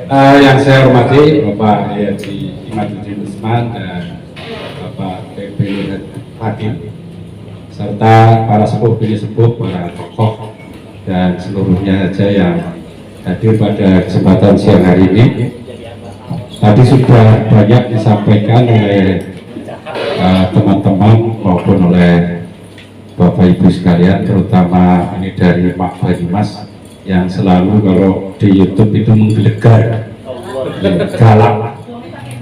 Yang saya hormati Bapak Haji Imaduddin Usman dan Bapak PP Hakim serta para sepuh bini sepuh, para tokoh dan seluruhnya saja yang hadir pada kesempatan siang hari ini. Tadi sudah banyak disampaikan oleh teman-teman maupun oleh Bapak Ibu sekalian, terutama ini dari Mak Banyumas yang selalu kalau di YouTube itu menggelegar, galak,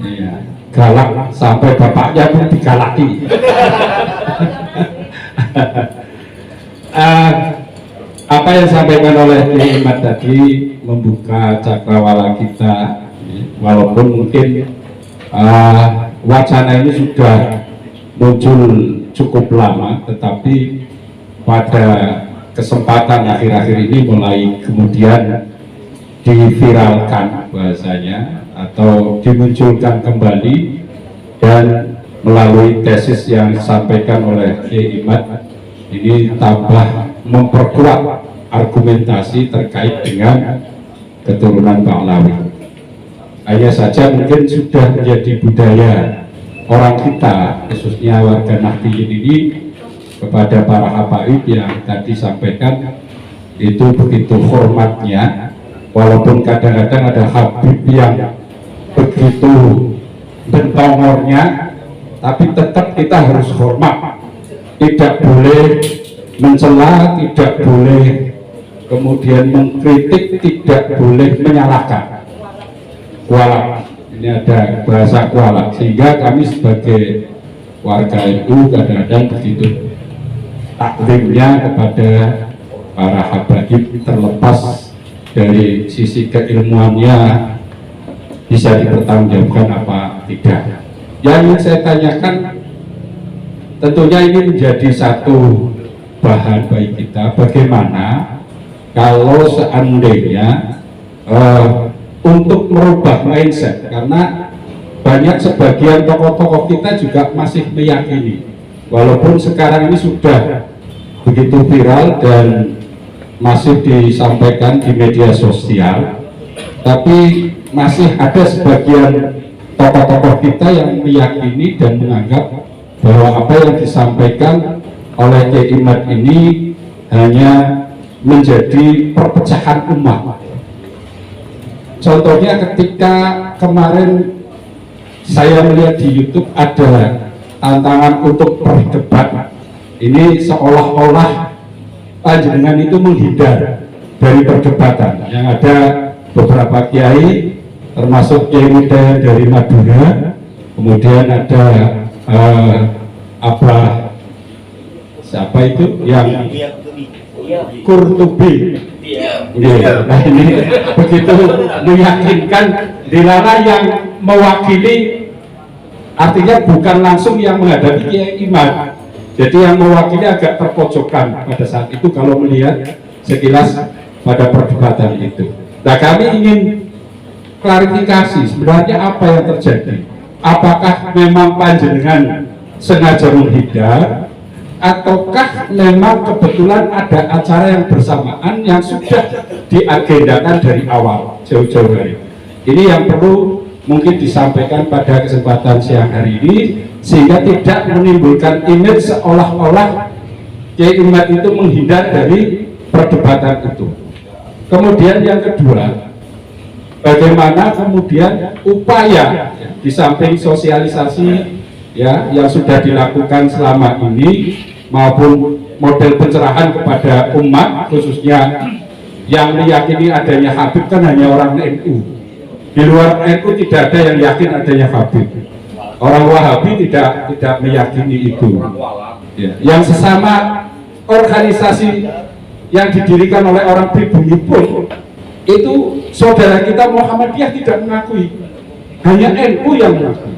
ya, galak sampai bapaknya pun digalaki. Apa yang disampaikan oleh Kiai Imad tadi membuka cakrawala kita, walaupun mungkin wacana ini sudah muncul cukup lama, tetapi pada kesempatan akhir-akhir ini mulai kemudian diviralkan bahasanya atau dimunculkan kembali, dan melalui tesis yang disampaikan oleh Kiai Imad ini tambah memperkuat argumentasi terkait dengan keturunan Pahlawi. Hanya saja mungkin sudah menjadi budaya orang kita, khususnya warga Nahdliyin ini, kepada para habaib yang tadi sampaikan itu begitu hormatnya, walaupun kadang-kadang ada habib yang begitu bentongornya, tapi tetap kita harus hormat, tidak boleh mencela, tidak boleh kemudian mengkritik, tidak boleh menyalahkan. Kualat, ini ada bahasa kualat, sehingga kami sebagai warga itu kadang-kadang begitu taklimnya kepada para habaib, terlepas dari sisi keilmuannya bisa dipertanggungjawabkan apa tidak. Yang ingin saya tanyakan, tentunya ini menjadi satu bahan bagi kita, bagaimana kalau seandainya untuk merubah mindset, karena banyak sebagian tokoh-tokoh kita juga masih meyakini, walaupun sekarang ini sudah begitu viral dan masih disampaikan di media sosial, tapi masih ada sebagian tokoh-tokoh kita yang meyakini dan menganggap bahwa apa yang disampaikan oleh Kiai Imad ini hanya menjadi perpecahan umat. Contohnya ketika kemarin saya melihat di YouTube ada tantangan untuk berdebat, ini seolah-olah panjenengan itu menghindar dari perdebatan. Yang ada beberapa kiai, termasuk Kiai muda dari Madura, kemudian ada siapa itu yang Kurtubi. Nah ini begitu meyakinkan, dilarang yang mewakili, artinya bukan langsung yang menghadapi Kiai Imad, jadi yang mewakili agak terpojokkan pada saat itu kalau melihat sekilas pada perdebatan itu. Nah kami ingin klarifikasi sebenarnya apa yang terjadi. Apakah memang panjenengan sengaja menghindar, ataukah memang kebetulan ada acara yang bersamaan yang sudah diagendakan dari awal jauh-jauh hari? Ini yang perlu mungkin disampaikan pada kesempatan siang hari ini, sehingga tidak menimbulkan image seolah-olah Kiai Imad itu menghindar dari perdebatan itu. Kemudian yang kedua, bagaimana kemudian upaya di samping sosialisasi ya yang sudah dilakukan selama ini maupun model pencerahan kepada umat, khususnya yang meyakini adanya Habib kan hanya orang NU. Di luar NU tidak ada yang yakin adanya Habib. Orang Wahabi tidak meyakini itu. Ya. Yang sesama organisasi yang didirikan oleh orang pribumi pun itu saudara kita Muhammadiyah tidak mengakui, hanya NU yang mengakui.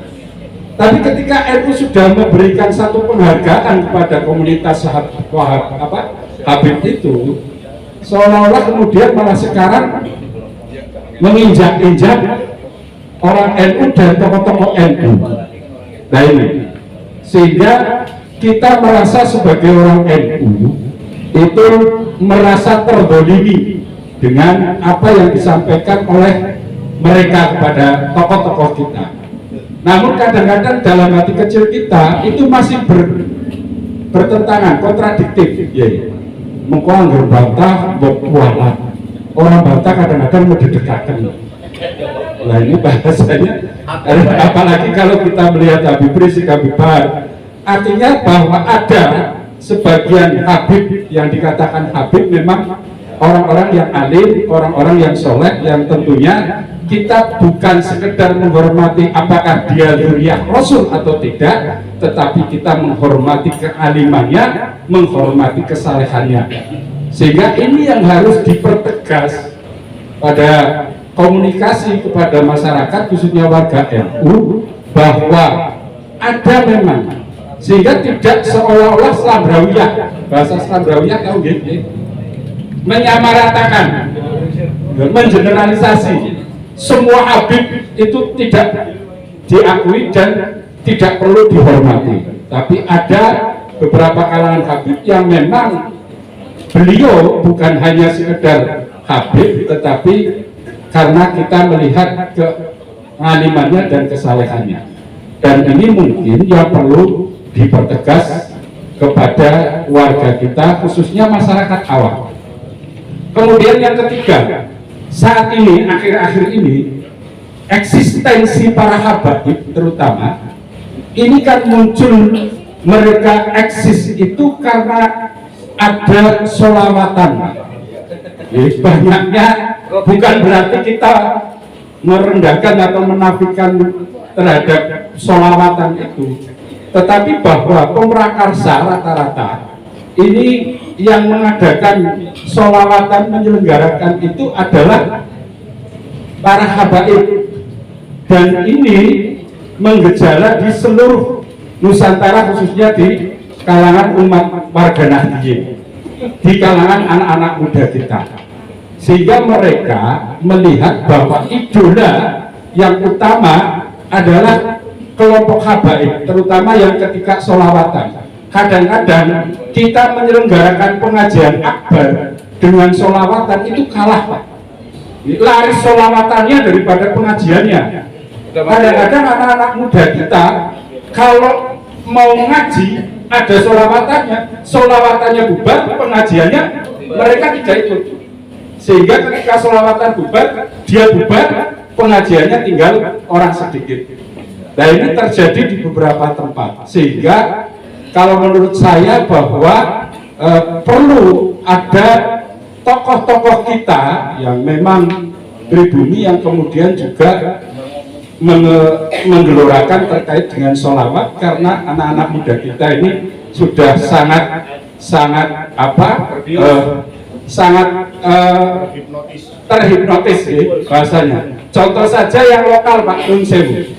Tapi ketika NU sudah memberikan satu penghargaan kepada komunitas Habib itu, seolah-olah kemudian malah sekarang menginjak-injak orang NU dan tokoh-tokoh NU. Nah ini, sehingga kita merasa sebagai orang NU itu merasa terdolimi dengan apa yang disampaikan oleh mereka kepada tokoh-tokoh kita. Namun kadang-kadang dalam hati kecil kita itu masih bertentangan, kontradiktif. Ya, mengko bantah, buat orang bantah kadang-kadang mendedekakan. Nah ini bahasanya, apalagi kalau kita melihat Habib Rizik, Habib Bahar, artinya bahwa ada sebagian Habib yang dikatakan Habib memang orang-orang yang alim, orang-orang yang soleh, yang tentunya kita bukan sekedar menghormati apakah dia dzurriyyah Rasul atau tidak, tetapi kita menghormati kealimannya, menghormati kesalehannya. Sehingga ini yang harus dipertegas pada komunikasi kepada masyarakat, khususnya warga NU, bahwa ada memang, sehingga tidak seolah-olah Slamrawiyah, bahasa Slamrawiyah tahu gitu, menyamaratakan, mengeneralisasi semua Habib itu tidak diakui dan tidak perlu dihormati. Tapi ada beberapa kalangan Habib yang memang beliau bukan hanya sekedar Habib, tetapi karena kita melihat kealimannya dan kesalehannya. Dan ini mungkin yang perlu dipertegas kepada warga kita, khususnya masyarakat awam. Kemudian yang ketiga, saat ini, akhir-akhir ini, eksistensi para habaib terutama, ini kan muncul, mereka eksis itu karena ada sholawatan. Banyaknya, bukan berarti kita merendahkan atau menafikan terhadap sholawatan itu, tetapi bahwa pemrakarsa rata-rata ini yang mengadakan sholawatan, menyelenggarakan itu adalah para habaib, dan ini menggejala di seluruh Nusantara, khususnya di kalangan umat warga Nahdliyin, di kalangan anak-anak muda kita, sehingga mereka melihat bahwa idola yang utama adalah kelompok habaib, terutama yang ketika sholawatan. Kadang-kadang kita menyelenggarakan pengajian akbar dengan sholawatan itu kalah, Pak. Laris sholawatannya daripada pengajiannya. Kadang-kadang anak-anak muda kita kalau mau ngaji ada sholawatannya bubar, pengajiannya mereka tidak ikut. Sehingga ketika sholawatan bubar, dia bubar, pengajiannya tinggal orang sedikit. Nah ini terjadi di beberapa tempat, sehingga kalau menurut saya bahwa perlu ada tokoh-tokoh kita yang memang pribumi yang kemudian juga menggelorakan terkait dengan sholawat, karena anak-anak muda kita ini sudah sangat terhipnotis bahasanya. Contoh saja yang lokal, Pak, Nun Sewu.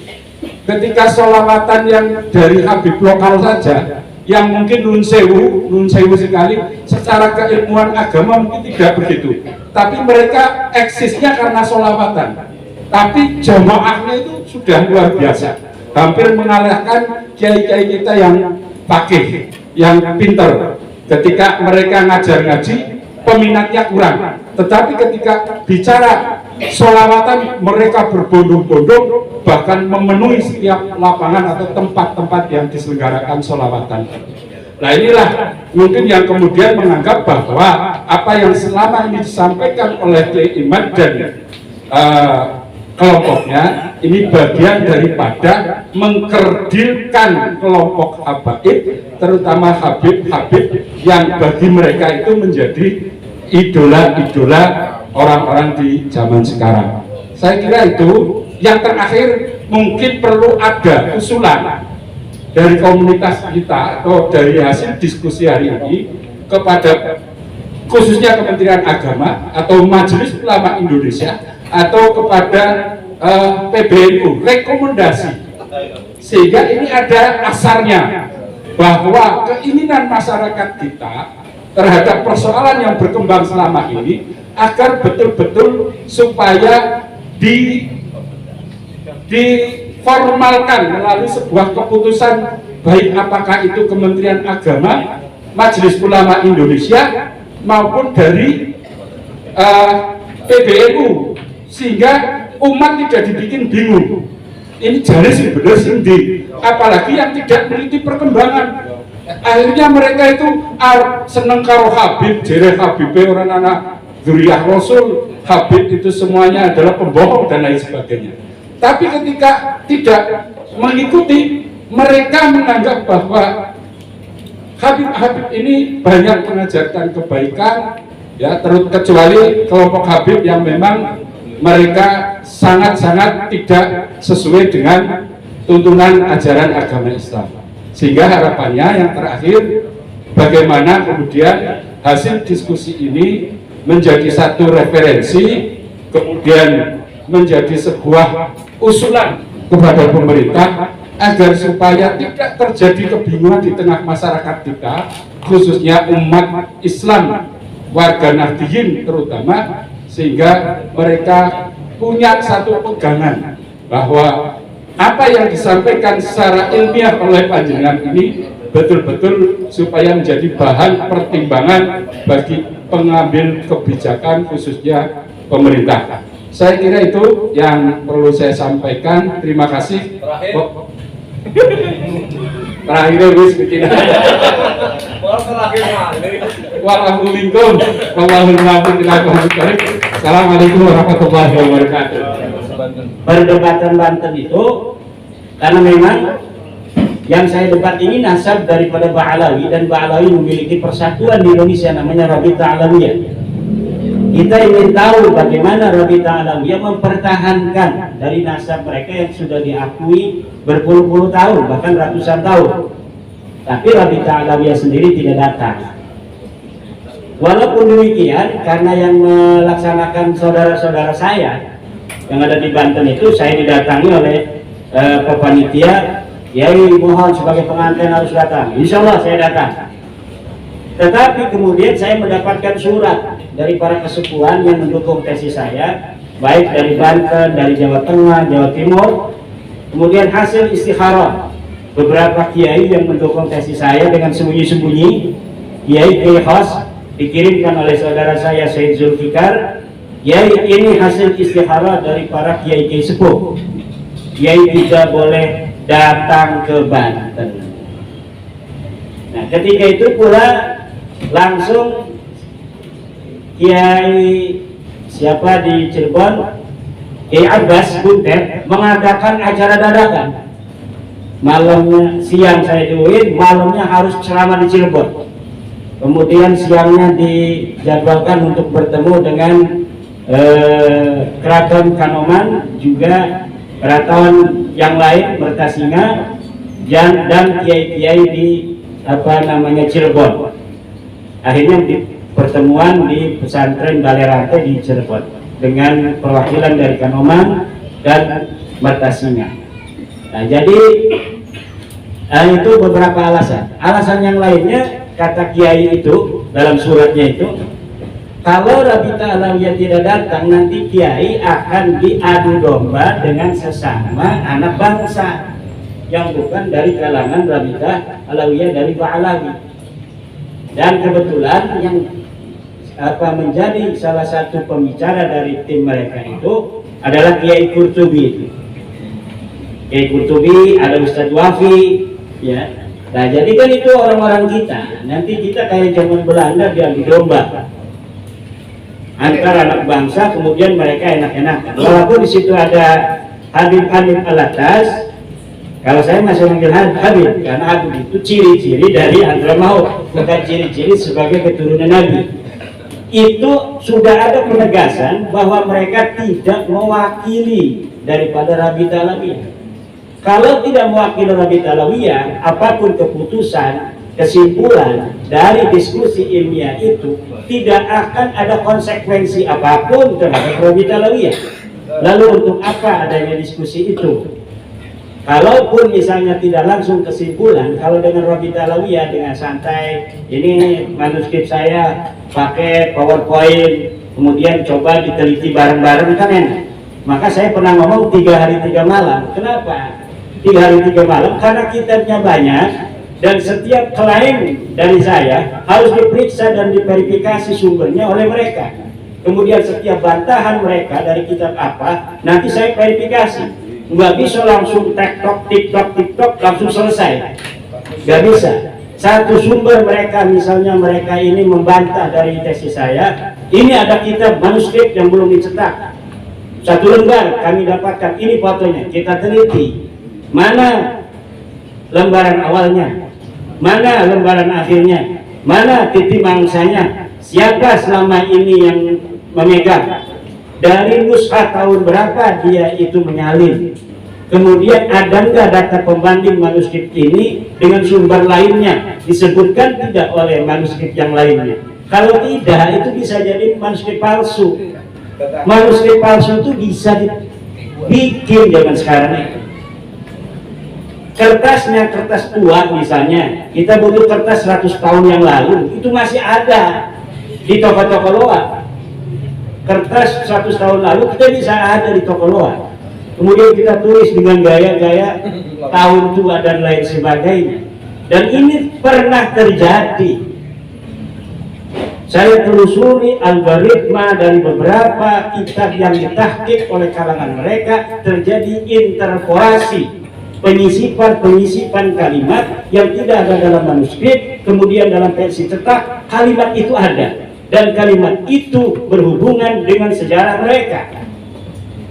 Ketika sholawatan yang dari Habib lokal saja, yang mungkin nun sewu sekali, secara keilmuan agama mungkin tidak begitu, tapi mereka eksisnya karena sholawatan. Tapi jamaahnya itu sudah luar biasa, hampir mengalahkan kiai-kiai kita yang fakih, yang pintar. Ketika mereka ngajar ngaji, peminatnya kurang, tetapi ketika bicara sholawatan mereka berbondong-bondong, bahkan memenuhi setiap lapangan atau tempat-tempat yang diselenggarakan sholawatan. Nah inilah mungkin yang kemudian menganggap bahwa apa yang selama ini disampaikan oleh Kiai Imad dan kelompoknya ini bagian daripada mengkerdilkan kelompok habaib, terutama Habib-Habib yang bagi mereka itu menjadi idola-idola orang-orang di zaman sekarang. Saya kira itu. Yang terakhir, mungkin perlu ada usulan dari komunitas kita atau dari hasil diskusi hari ini kepada khususnya Kementerian Agama atau Majelis Ulama Indonesia atau kepada PBNU, rekomendasi, sehingga ini ada asarnya bahwa keinginan masyarakat kita terhadap persoalan yang berkembang selama ini agar betul-betul supaya diformalkan melalui sebuah keputusan, baik apakah itu Kementerian Agama, Majelis Ulama Indonesia maupun dari PBNU, sehingga umat tidak dibikin bingung. Ini jari sih bener sindi, apalagi yang tidak meneliti perkembangan. Akhirnya mereka itu seneng karo Habib, jere Habib orang anak Zuriyah Rasul, Habib itu semuanya adalah pembohong dan lain sebagainya. Tapi ketika tidak mengikuti, mereka menganggap bahwa Habib ini banyak mengajarkan kebaikan, ya, kecuali kelompok Habib yang memang mereka sangat-sangat tidak sesuai dengan tuntunan ajaran agama Islam. Sehingga harapannya yang terakhir, bagaimana kemudian hasil diskusi ini menjadi satu referensi, kemudian menjadi sebuah usulan kepada pemerintah agar supaya tidak terjadi kebingungan di tengah masyarakat kita, khususnya umat Islam, warga Nahdliyin terutama, sehingga mereka punya satu pegangan bahwa apa yang disampaikan secara ilmiah oleh panjenengan ini betul-betul supaya menjadi bahan pertimbangan bagi pengambil kebijakan khususnya pemerintah. Saya kira itu yang perlu saya sampaikan. Terima kasih. Terakhir wis bikin. Assalamualaikum warahmatullahi wabarakatuh. Perdebatan Banten itu karena memang yang saya debat ini nasab daripada Ba'alawi, dan Ba'alawi memiliki persatuan di Indonesia namanya Rabita Alawiyah. Kita ingin tahu bagaimana Rabita Alawiyah mempertahankan dari nasab mereka yang sudah diakui berpuluh-puluh tahun, bahkan ratusan tahun. Tapi Rabita Alawiyah sendiri tidak datang. Walaupun demikian, karena yang melaksanakan saudara-saudara saya yang ada di Banten itu, saya didatangi oleh panitia, Yai mohon sebagai pengantin harus datang. Insya Allah saya datang. Tetapi kemudian saya mendapatkan surat dari para kesepuhan yang mendukung tesis saya, baik dari Banten, dari Jawa Tengah, Jawa Timur. Kemudian hasil istikharah beberapa kiai yang mendukung tesis saya dengan sembunyi-sembunyi, Kiai Khos dikirimkan oleh saudara saya Syed Zulfikar. Kiai ini hasil istikharah dari para kiai sepuh. Kiai tidak boleh datang ke Banten. Nah, ketika itu pula langsung Kiai siapa di Cirebon, Kiai Abbas Bunter mengadakan acara dadakan. Malamnya, siang saya di UIN, malamnya harus ceramah di Cirebon. Kemudian siangnya dijadwalkan untuk bertemu dengan Keraton Kanoman, juga keraton yang lain Mertasinga, dan kiai-kiai di Cirebon. Akhirnya di pertemuan di pesantren Balerante di Cirebon dengan perwakilan dari Kanoman dan Mertasinga. Nah, jadi itu beberapa alasan. Alasan yang lainnya, kata kiai itu dalam suratnya itu, kalau Rabita Alawiyah tidak datang, nanti kiai akan diadu domba dengan sesama anak bangsa yang bukan dari kalangan Rabita Alawiyah dari Ba'alawi. Dan kebetulan yang menjadi salah satu pembicara dari tim mereka itu adalah Kiai Qurtubi. Kiai Qurtubi, ada Ustadz Wafi, ya. Nah, jadi kan itu orang-orang kita. Nanti kita kayak zaman Belanda diadu domba antara anak bangsa, kemudian mereka enak-enakan. Walaupun di situ ada Habib Alatas, kalau saya masih manggil Habib, karena Habib itu ciri-ciri dari Hadramaut, bukan ciri-ciri sebagai keturunan Nabi. Itu sudah ada penegasan bahwa mereka tidak mewakili daripada Rabita Alawiyah. Kalau tidak mewakili Rabita Alawiyah, apapun keputusan, kesimpulan dari diskusi ilmiah itu tidak akan ada konsekuensi apapun terhadap Rabita Alawiyah. Lalu untuk apa adanya diskusi itu? Kalaupun misalnya tidak langsung kesimpulan, kalau dengan Rabita Alawiyah dengan santai, ini manuskrip saya pakai PowerPoint, kemudian coba diteliti bareng-bareng, kan enak. Maka saya pernah ngomong 3 hari 3 malam. Kenapa 3 hari 3 malam? Karena kitabnya banyak, dan setiap klaim dari saya harus diperiksa dan diverifikasi sumbernya oleh mereka. Kemudian setiap bantahan mereka dari kitab apa, nanti saya verifikasi. Nggak bisa langsung tiktok langsung selesai. Nggak bisa. Satu sumber mereka, misalnya mereka ini membantah dari tesis saya, ini ada kitab manuskrip yang belum dicetak. Satu lembar kami dapatkan, ini fotonya, kita teliti. Mana lembaran awalnya, mana lembaran akhirnya, mana titik mangsanya, siapa selama ini yang memegang, dari nuskah tahun berapa dia itu menyalin, kemudian ada nggak data pembanding manuskrip ini dengan sumber lainnya, disebutkan tidak oleh manuskrip yang lainnya. Kalau tidak, itu bisa jadi manuskrip palsu. Manuskrip palsu itu bisa dibikin zaman sekarang ini. Kertasnya kertas tua misalnya, kita butuh kertas 100 tahun yang lalu, itu masih ada di toko-toko loa. Kertas 100 tahun lalu kita bisa ada di toko loa. Kemudian kita tulis dengan gaya-gaya tahun tua dan lain sebagainya. Dan ini pernah terjadi. Saya telusuri algoritma dari beberapa kitab yang ditahqiq oleh kalangan mereka, terjadi interpolasi, penyisipan kalimat yang tidak ada dalam manuskrip, kemudian dalam versi cetak kalimat itu ada, dan kalimat itu berhubungan dengan sejarah mereka.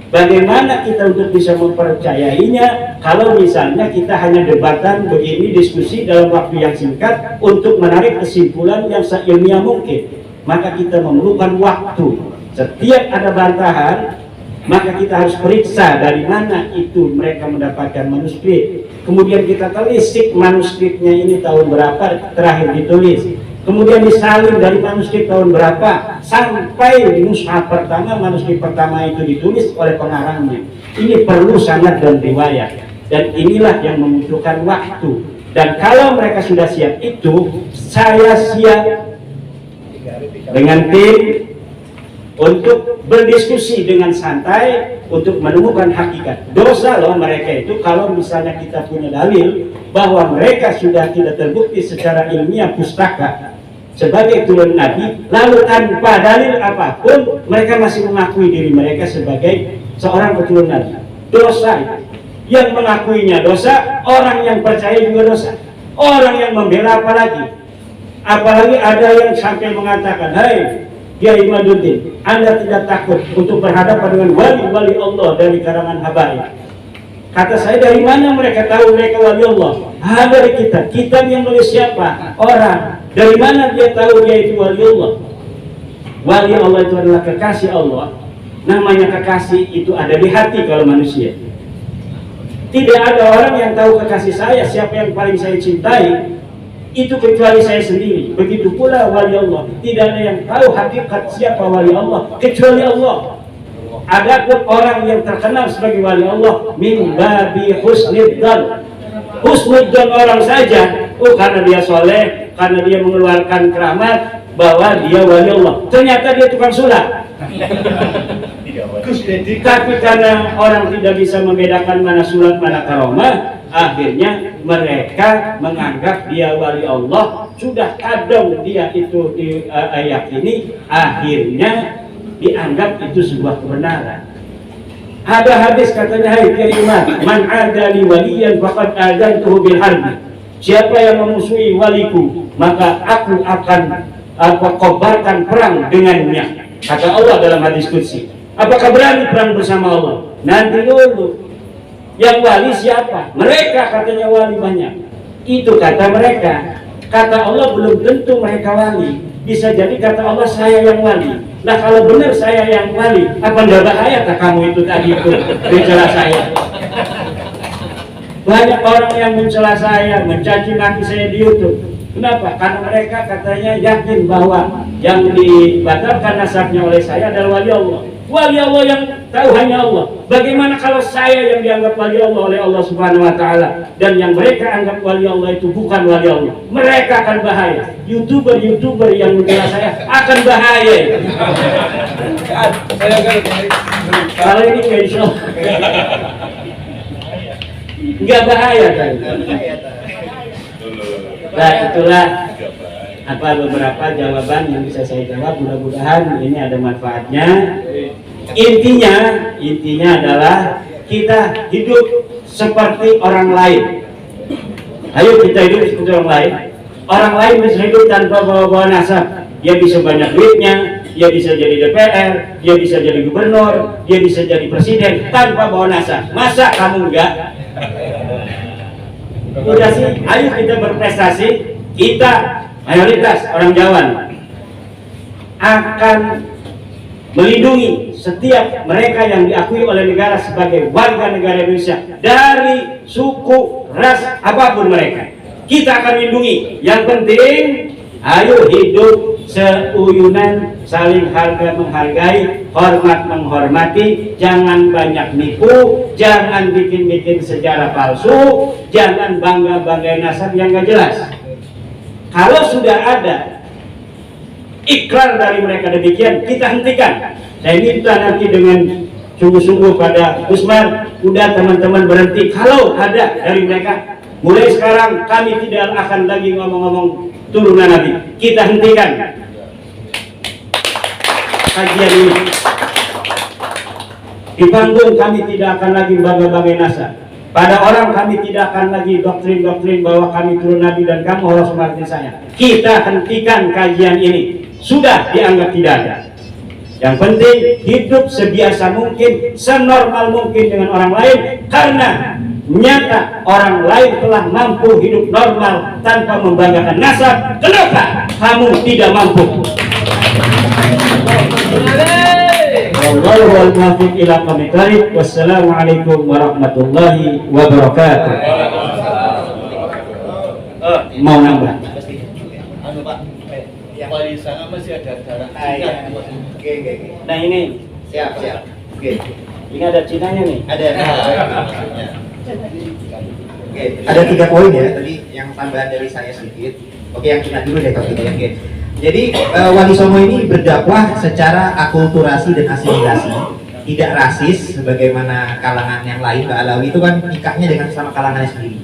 Bagaimana kita untuk bisa mempercayainya kalau misalnya kita hanya debatan begini, diskusi dalam waktu yang singkat untuk menarik kesimpulan yang seilmiah mungkin? Maka kita memerlukan waktu. Setiap ada bantahan, maka kita harus periksa dari mana itu mereka mendapatkan manuskrip. Kemudian kita telisik manuskripnya ini tahun berapa terakhir ditulis. Kemudian disalin dari manuskrip tahun berapa sampai mushaf pertama, manuskrip pertama itu ditulis oleh pengarangnya. Ini perlu sanad dan riwayat, dan inilah yang membutuhkan waktu. Dan kalau mereka sudah siap itu, saya siap dengan tim untuk berdiskusi dengan santai untuk menemukan hakikat. Dosa loh mereka itu kalau misalnya kita punya dalil bahwa mereka sudah tidak terbukti secara ilmiah pustaka sebagai turun Nabi, lalu tanpa dalil apapun mereka masih mengakui diri mereka sebagai seorang keturunan Nabi. Dosa itu. Yang mengakuinya dosa, orang yang percaya juga dosa. Orang yang membela apalagi. Apalagi ada yang sampai mengatakan, "Hai Kiai Imaduddin, Anda tidak takut untuk berhadapan dengan wali-wali Allah dari kalangan habaib?" Kata saya, dari mana mereka tahu mereka wali Allah? Dari kitab. Kitab yang nulis siapa? Orang. Dari mana dia tahu dia itu wali Allah? Wali Allah itu adalah kekasih Allah. Namanya kekasih itu ada di hati kalau manusia. Tidak ada orang yang tahu kekasih saya, siapa yang paling saya cintai, itu kecuali saya sendiri. Begitu pula wali Allah. Tidak ada yang tahu hakikat siapa wali Allah kecuali Allah. Adapun orang yang terkenal sebagai wali Allah min babi husnidzan. Husnudzan orang saja, karena dia soleh, karena dia mengeluarkan keramat, bahwa dia wali Allah. Ternyata dia tukang sulap. Tapi karena orang tidak bisa membedakan mana sulap mana karomah, akhirnya mereka menganggap dia wali Allah. Sudah kadang dia itu diyakini, akhirnya dianggap itu sebuah kebenaran. Ada hadis katanya, "Hai Kiai Umar, man adali waliyan faqad azantuhu bil harbi." Siapa yang memusuhi waliku, maka aku akan kobarkan perang dengannya. Kata Allah dalam hadis qudsi. Apakah berani perang bersama Allah? Nanti dulu. Yang wali siapa? Mereka katanya wali banyak. Itu kata mereka. Kata Allah belum tentu mereka wali. Bisa jadi kata Allah saya yang wali. Nah kalau benar saya yang wali, apa enggak bahaya kamu itu tadi itu mencela saya? Banyak orang yang mencela saya, mencaci maki saya di YouTube. Kenapa? Karena mereka katanya yakin bahwa yang dibatalkan nasabnya oleh saya adalah wali Allah. Wali Allah yang tahu hanya Allah. Bagaimana kalau saya yang dianggap wali Allah oleh Allah Subhanahu wa taala, dan yang mereka anggap wali Allah itu bukan wali Allah? Mereka akan bahaya. YouTuber yang mencela saya akan bahaya. Kalau ini insya Allah nggak bahaya kan? Nah itulah beberapa jawaban yang bisa saya jawab. Mudah-mudahan ini ada manfaatnya. Intinya adalah kita hidup seperti orang lain. Ayo kita hidup seperti orang lain. Orang lain bisa hidup tanpa bawa-bawa nasab. Dia bisa banyak duitnya, dia bisa jadi DPR, dia bisa jadi gubernur, dia bisa jadi presiden tanpa bawa nasab. Masa kamu enggak? Udah sih, ayo kita berprestasi. Kita mayoritas orang Jawa akan melindungi setiap mereka yang diakui oleh negara sebagai warga negara Indonesia dari suku, ras, apapun mereka. Kita akan lindungi. Yang penting, ayo hidup seuyunan, saling harga menghargai, hormat menghormati, jangan banyak nipu, jangan bikin-bikin sejarah palsu, jangan bangga-banggain nasab yang gak jelas. Kalau sudah ada ikrar dari mereka demikian, kita hentikan. Saya minta nanti dengan sungguh-sungguh pada Usman, udah teman-teman berhenti. Kalau ada dari mereka, mulai sekarang kami tidak akan lagi ngomong-ngomong turunan Nabi. Kita hentikan kajian ini. Di panggung kami tidak akan lagi bangga-banggain nasab. Pada orang kami tidak akan lagi doktrin-doktrin bahwa kami turun Nabi dan kamu harus mengerti saya. Kita hentikan kajian ini. Sudah dianggap tidak ada. Yang penting hidup sebiasa mungkin, senormal mungkin dengan orang lain, karena nyata orang lain telah mampu hidup normal tanpa membanggakan nasab. Kenapa kamu tidak mampu? Wassalamualaikum warahmatullahi wabarakatuh. Mau nambah? Wali sana masih ada darah Cina. Oke. Nah ini Siap. Oke. ini ada Cinanya nih. Ada. Oke. Ada 3 poin ya. Tadi yang tambahan dari saya sedikit. Oke, yang Cina dulu deh kalau gitu ya. Oke. Jadi Wali Songo ini berdakwah secara akulturasi dan asimilasi, tidak rasis sebagaimana kalangan yang lain. Mbak Alawi itu kan nikahnya dengan sama kalangannya sendiri.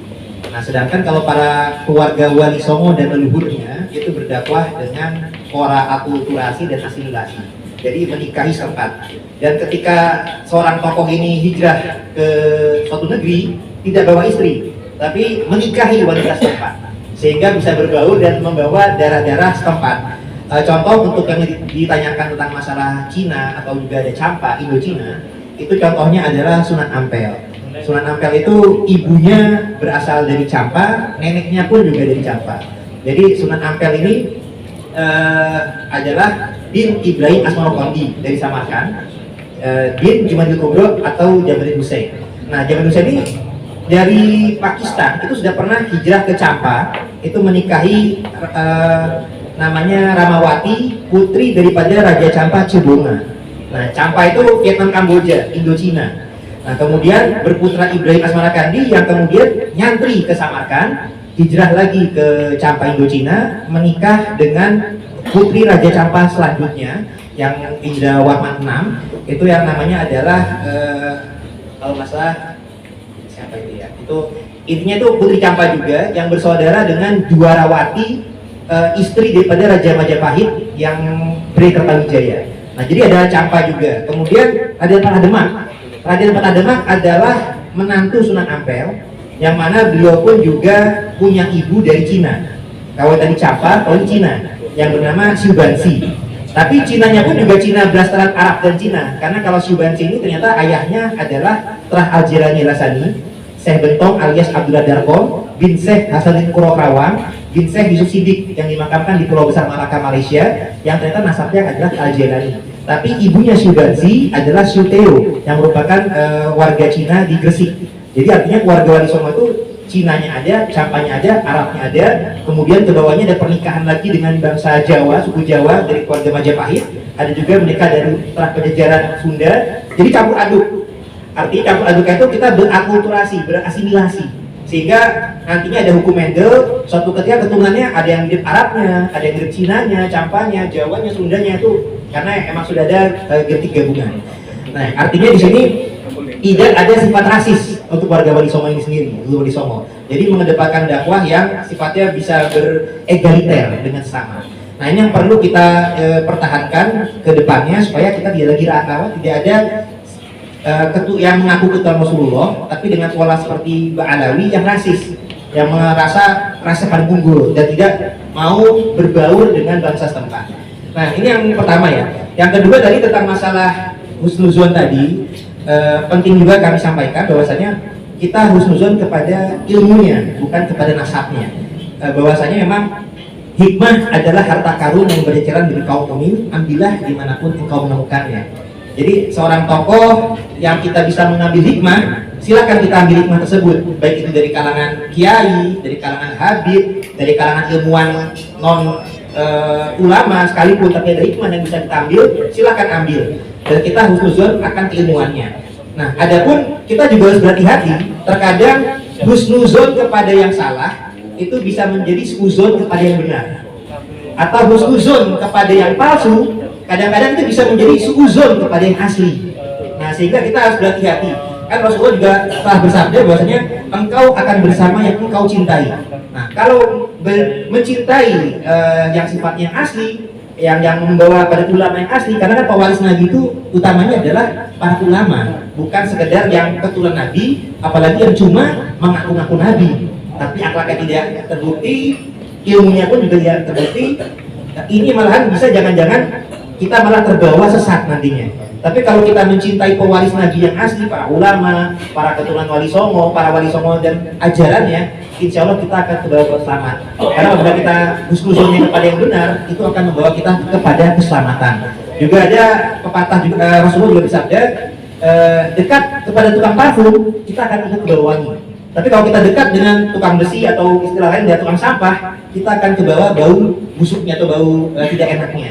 Nah, sedangkan kalau para keluarga Wali Songo dan leluhurnya itu berdakwah dengan pola akulturasi dan asimilasi. Jadi menikahi setempat. Dan ketika seorang tokoh ini hijrah ke suatu negeri, tidak bawa istri, tapi menikahi wanita setempat, sehingga bisa bergaul dan membawa darah-darah setempat. Contoh untuk yang ditanyakan tentang masalah Cina atau juga ada campa Indo-Cina, itu contohnya adalah Sunan Ampel. Sunan Ampel itu ibunya berasal dari Campa, neneknya pun juga dari Campa. Jadi Sunan Ampel ini adalah bin Ibrahim Asmaul Kondi dari Samarkand, bin Jumadil Kubro atau Jamaluddin Hussein. Nah, Jamaluddin Hussein ini dari Pakistan itu sudah pernah hijrah ke Campa, itu menikahi namanya Ramawati, putri daripada Raja Campa Cebonga. Nah, Campa itu Vietnam, Kamboja, Indochina. Nah, kemudian berputra Ibrahim Asmarakandi yang kemudian nyantri ke Samarkand, hijrah lagi ke Campa Indochina, menikah dengan putri Raja Campa selanjutnya yang Indrawarman VI, itu yang namanya adalah kalau masalah siapa itu ya? Itu intinya itu putri Campa juga yang bersaudara dengan Dwarawati, istri daripada Raja Majapahit yang Beri Kertawijaya. Nah, jadi ada Campa juga. Kemudian ada Patademak. Raden Patademak adalah menantu Sunan Ampel, yang mana beliau pun juga punya ibu dari Cina. Kalau tadi Campa, kalau Cina, yang bernama Syubansi. Tapi Cinanya pun juga Cina blasteran Arab dan Cina, karena kalau Syubansi ini ternyata ayahnya adalah Trah Al-Jirani Rasani, Syekh Bentong alias Abdullah Darkom, bin Syekh Hasanuddin Kurokawan, bin Syekh Yusuf Siddiq yang dimakamkan di Pulau Besar Malaka, Malaysia, yang ternyata nasabnya adalah Al-Jirani. Tapi ibunya Syubansi adalah Syuteo yang merupakan warga Cina di Gresik. Jadi artinya keluarga Wali Songo itu Cinanya ada, Campanya ada, Arabnya ada. Kemudian kebawahnya ada pernikahan lagi dengan bangsa Jawa, suku Jawa dari keluarga Majapahit. Ada juga menikah dari putra Pajajaran Sunda. Jadi campur aduk. Artinya campur aduknya itu kita berakulturasi, berasimilasi. Sehingga nantinya ada hukum Mendel, suatu ketika keturunannya ada yang mirip Arabnya, ada yang mirip Cinanya, Campanya, Jawanya, Sundanya itu karena emang sudah ada genetik gabungan. Nah, artinya di sini tidak ada sifat rasis untuk warga Wali Songo ini sendiri, Wali Songo. Jadi mengedepankan dakwah yang sifatnya bisa beregaliter dengan sama. Nah ini yang perlu kita pertahankan ke depannya supaya kita tidak lagi tidak ada yang mengaku ketua Rasulullah tapi dengan pola seperti Ba'alawi yang rasis, yang merasa paling unggul dan tidak mau berbaur dengan bangsa setempat. Nah ini yang pertama ya. Yang kedua tadi tentang masalah husnuzon tadi, penting juga kami sampaikan bahwasanya kita husnuzon kepada ilmunya, bukan kepada nasabnya. Bahwasanya memang hikmah adalah harta karun yang berceceran dari kaum muslimin, ambillah dimanapun engkau menemukannya. Jadi seorang tokoh yang kita bisa mengambil hikmah, silakan kita ambil hikmah tersebut, baik itu dari kalangan kiai, dari kalangan habib, dari kalangan ilmuwan non ulama sekalipun, tapi ada hikmah yang bisa kita ambil, silakan ambil. Dan kita husnuzon akan keilmuannya. Nah, adapun kita juga harus berhati-hati. Terkadang husnuzon kepada yang salah itu bisa menjadi suuzon kepada yang benar, atau husnuzon kepada yang palsu kadang-kadang itu bisa menjadi suuzon kepada yang asli. Nah, sehingga kita harus berhati-hati. Kan Rasulullah juga telah bersabda bahwasanya engkau akan bersama yang engkau cintai. Nah, kalau mencintai yang sifatnya asli, yang membawa pada ulama yang asli, karena kan pewaris Nabi itu utamanya adalah para ulama, bukan sekedar yang keturunan Nabi, apalagi yang cuma mengaku-ngaku Nabi, tapi akhlaknya tidak terbukti, ilmunya pun juga tidak terbukti. Ini malahan bisa jangan-jangan kita malah terbawa sesat nantinya. Tapi kalau kita mencintai pewaris Nabi yang asli, para ulama, para keturunan Wali Songo, para Wali Songo dan ajarannya, insya Allah kita akan terbawa selamat. Karena apabila kita husnuzonnya kepada yang benar, itu akan membawa kita kepada keselamatan. Juga ada pepatah juga, Rasulullah juga bersabda, dekat kepada tukang parfum, kita akan ikut kebawa wangi. Tapi kalau kita dekat dengan tukang besi atau istilah lain dari tukang sampah, kita akan kebawa bau busuknya atau bau tidak enaknya.